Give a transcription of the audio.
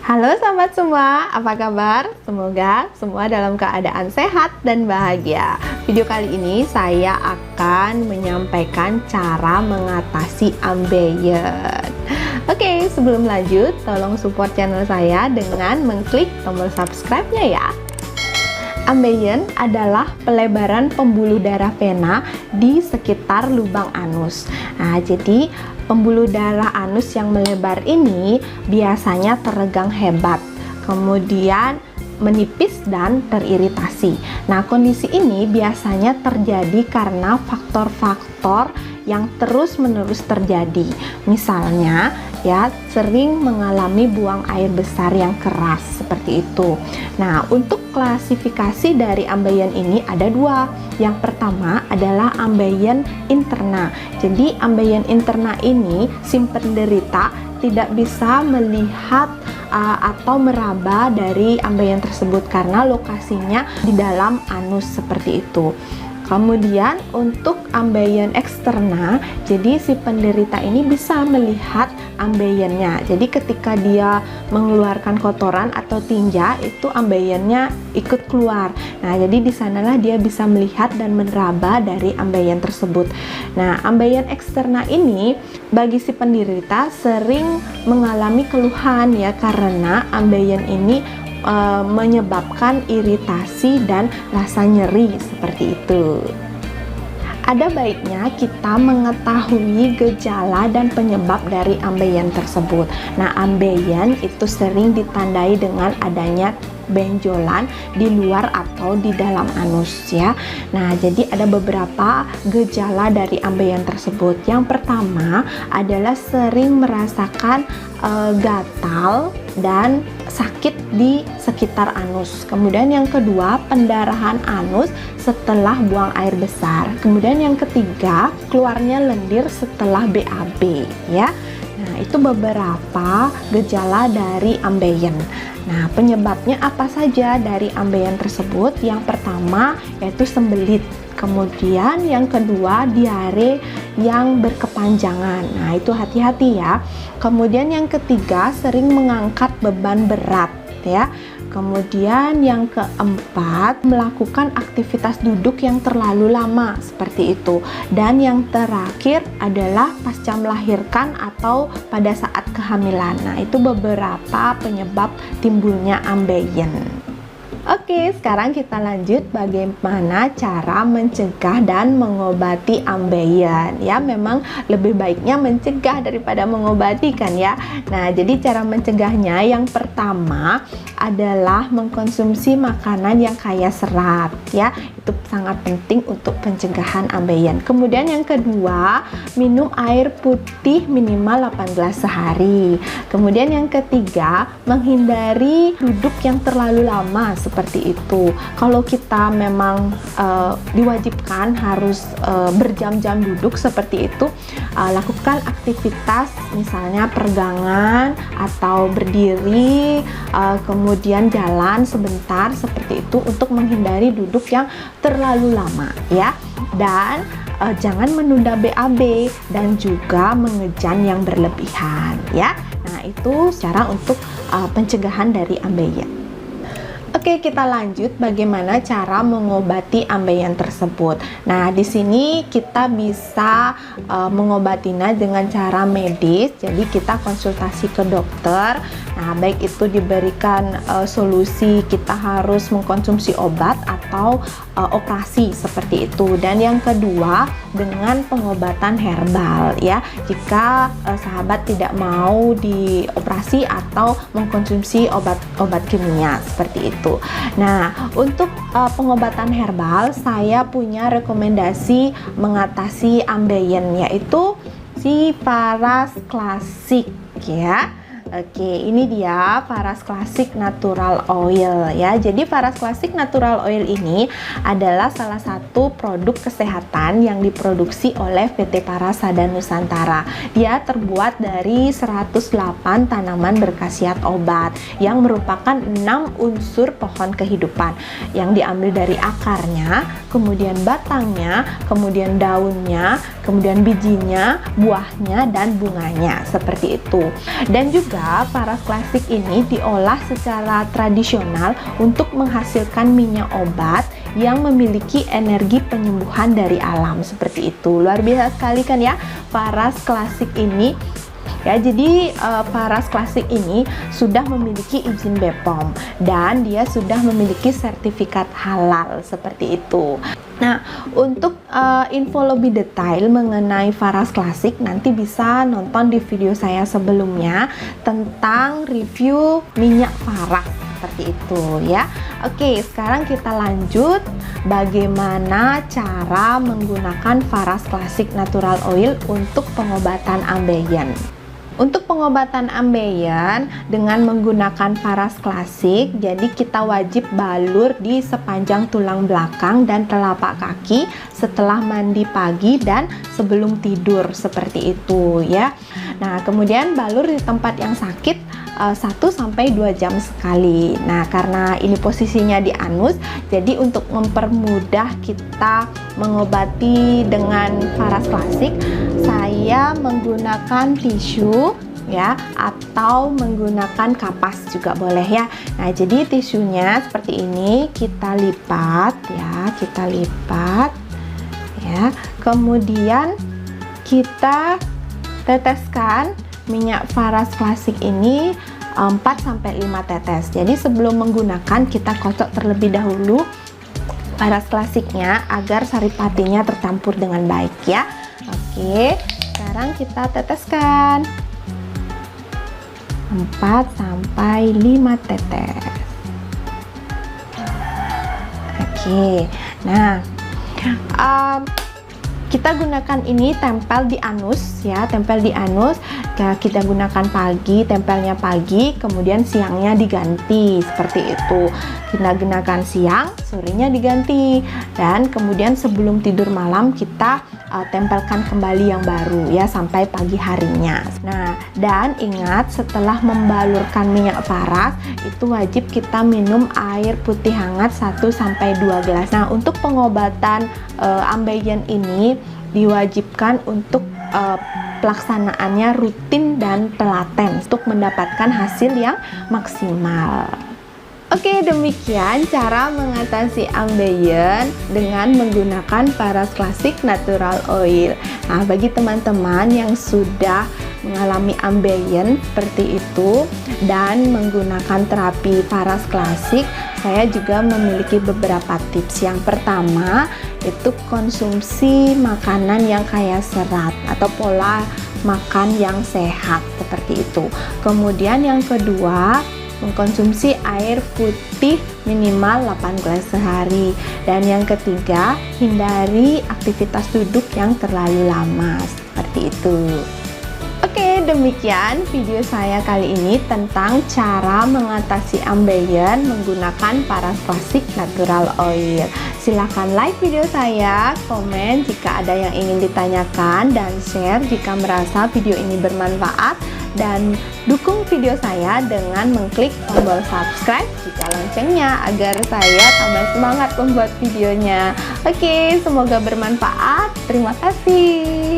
Halo sahabat semua, apa kabar? Semoga semua dalam keadaan sehat dan bahagia. Video kali ini saya akan menyampaikan cara mengatasi ambeien. Oke, sebelum lanjut, tolong support channel saya dengan mengklik tombol subscribe-nya ya. Ambeien adalah pelebaran pembuluh darah vena di sekitar lubang anus. Nah, jadi pembuluh darah anus yang melebar ini biasanya teregang hebat, kemudian menipis dan teriritasi. Nah, kondisi ini biasanya terjadi karena faktor-faktor yang terus-menerus terjadi. Misalnya, ya, sering mengalami buang air besar yang keras seperti itu. Nah, untuk klasifikasi dari ambeien ini ada dua. Yang pertama adalah ambeien interna. Jadi, ambeien interna ini si penderita tidak bisa melihat atau meraba dari ambeien tersebut karena lokasinya di dalam anus seperti itu. Kemudian untuk ambeien eksterna, jadi si penderita ini bisa melihat ambeiennya. Jadi ketika dia mengeluarkan kotoran atau tinja, itu ambeiennya ikut keluar. Nah, jadi di sanalah dia bisa melihat dan meneraba dari ambeien tersebut. Nah, ambeien eksterna ini bagi si penderita sering mengalami keluhan ya, karena ambeien ini menyebabkan iritasi dan rasa nyeri seperti itu. Ada baiknya kita mengetahui gejala dan penyebab dari ambeien tersebut. Nah, ambeien itu sering ditandai dengan adanya benjolan di luar atau di dalam anus ya. Nah, jadi ada beberapa gejala dari ambeien tersebut. Yang pertama adalah sering merasakan gatal dan sakit di sekitar anus. Kemudian yang kedua, pendarahan anus setelah buang air besar. Kemudian yang ketiga, keluarnya lendir setelah BAB ya. Nah, itu beberapa gejala dari ambeien. Nah, penyebabnya apa saja dari ambeien tersebut? Yang pertama yaitu sembelit. Kemudian yang kedua, diare yang berkepanjangan. Nah, itu hati-hati ya. Kemudian yang ketiga, sering mengangkat beban berat ya. Kemudian yang keempat, melakukan aktivitas duduk yang terlalu lama seperti itu. Dan yang terakhir adalah pasca melahirkan atau pada saat kehamilan. Nah, itu beberapa penyebab timbulnya ambeien. Oke, sekarang kita lanjut bagaimana cara mencegah dan mengobati ambeien. Ya, memang lebih baiknya mencegah daripada mengobati kan ya. Nah, jadi cara mencegahnya yang pertama adalah mengkonsumsi makanan yang kaya serat ya. Itu sangat penting untuk pencegahan ambeien. Kemudian yang kedua, minum air putih minimal 8 gelas sehari. Kemudian yang ketiga, menghindari duduk yang terlalu lama seperti itu. Kalau kita memang diwajibkan harus berjam-jam duduk seperti itu, lakukan aktivitas misalnya peregangan atau berdiri, kemudian jalan sebentar seperti itu untuk menghindari duduk yang terlalu lama ya. Dan jangan menunda BAB dan juga mengejan yang berlebihan ya. Nah, itu cara untuk pencegahan dari ambeien. Oke, kita lanjut bagaimana cara mengobati ambeien tersebut. Nah, di sini kita bisa mengobatinya dengan cara medis. Jadi kita konsultasi ke dokter. Nah, baik itu diberikan solusi kita harus mengkonsumsi obat atau operasi seperti itu. Dan yang kedua, dengan pengobatan herbal ya. Jika sahabat tidak mau dioperasi atau mengkonsumsi obat kimia seperti itu. Nah, untuk pengobatan herbal saya punya rekomendasi mengatasi ambeien, yaitu si Paras Classic ya. Oke, ini dia Paras Classic Natural Oil ya. Jadi Paras Classic Natural Oil ini adalah salah satu produk kesehatan yang diproduksi oleh PT Parasada Nusantara. Dia terbuat dari 108 tanaman berkhasiat obat yang merupakan 6 unsur pohon kehidupan yang diambil dari akarnya, kemudian batangnya, kemudian daunnya, kemudian bijinya, buahnya, dan bunganya seperti itu. Dan juga juga paras klasik ini diolah secara tradisional untuk menghasilkan minyak obat yang memiliki energi penyembuhan dari alam. Seperti itu, luar biasa sekali kan ya paras klasik ini ya. Jadi paras klasik ini sudah memiliki izin BPOM dan dia sudah memiliki sertifikat halal seperti itu. Nah, untuk info lebih detail mengenai paras klasik nanti bisa nonton di video saya sebelumnya tentang review minyak paras seperti itu ya. Oke, sekarang kita lanjut bagaimana cara menggunakan paras klasik natural oil untuk pengobatan ambeien. Untuk pengobatan ambeien dengan menggunakan paras klasik, jadi kita wajib balur di sepanjang tulang belakang dan telapak kaki setelah mandi pagi dan sebelum tidur seperti itu ya. Nah, kemudian balur di tempat yang sakit 1-2 jam sekali. Nah, karena ini posisinya di anus, jadi untuk mempermudah kita mengobati dengan paras klasik, saya menggunakan tisu ya, atau menggunakan kapas juga boleh ya. Nah, jadi tisunya seperti ini, kita lipat ya, kemudian kita teteskan minyak paras klasik ini 4-5 tetes. Jadi sebelum menggunakan kita kocok terlebih dahulu paras klasiknya agar saripatinya tercampur dengan baik ya. Oke, sekarang kita teteskan 4-5 tetes. Oke, nah kita gunakan ini tempel di anus ya, tempel di anus. Kita gunakan pagi, tempelnya pagi, kemudian siangnya diganti seperti itu. Kita gunakan siang, sorenya diganti, dan kemudian sebelum tidur malam kita tempelkan kembali yang baru ya sampai pagi harinya. Nah, dan ingat setelah membalurkan minyak paras itu wajib kita minum air putih hangat 1-2 gelas. Nah, untuk pengobatan ambeien ini diwajibkan untuk pelaksanaannya rutin dan telaten untuk mendapatkan hasil yang maksimal. Oke, demikian cara mengatasi ambeien dengan menggunakan paras klasik natural oil. Nah, bagi teman-teman yang sudah mengalami ambeien seperti itu dan menggunakan terapi paras klasik, saya juga memiliki beberapa tips. Yang pertama, itu konsumsi makanan yang kaya serat atau pola makan yang sehat seperti itu. Kemudian yang kedua, mengkonsumsi air putih minimal 8 gelas sehari. Dan yang ketiga, hindari aktivitas duduk yang terlalu lama seperti itu. Oke, demikian video saya kali ini tentang cara mengatasi ambeien menggunakan paras klasik natural oil. Silahkan like video saya, komen jika ada yang ingin ditanyakan, dan share jika merasa video ini bermanfaat, dan dukung video saya dengan mengklik tombol subscribe jika loncengnya agar saya tambah semangat membuat videonya. Oke, semoga bermanfaat. Terima kasih.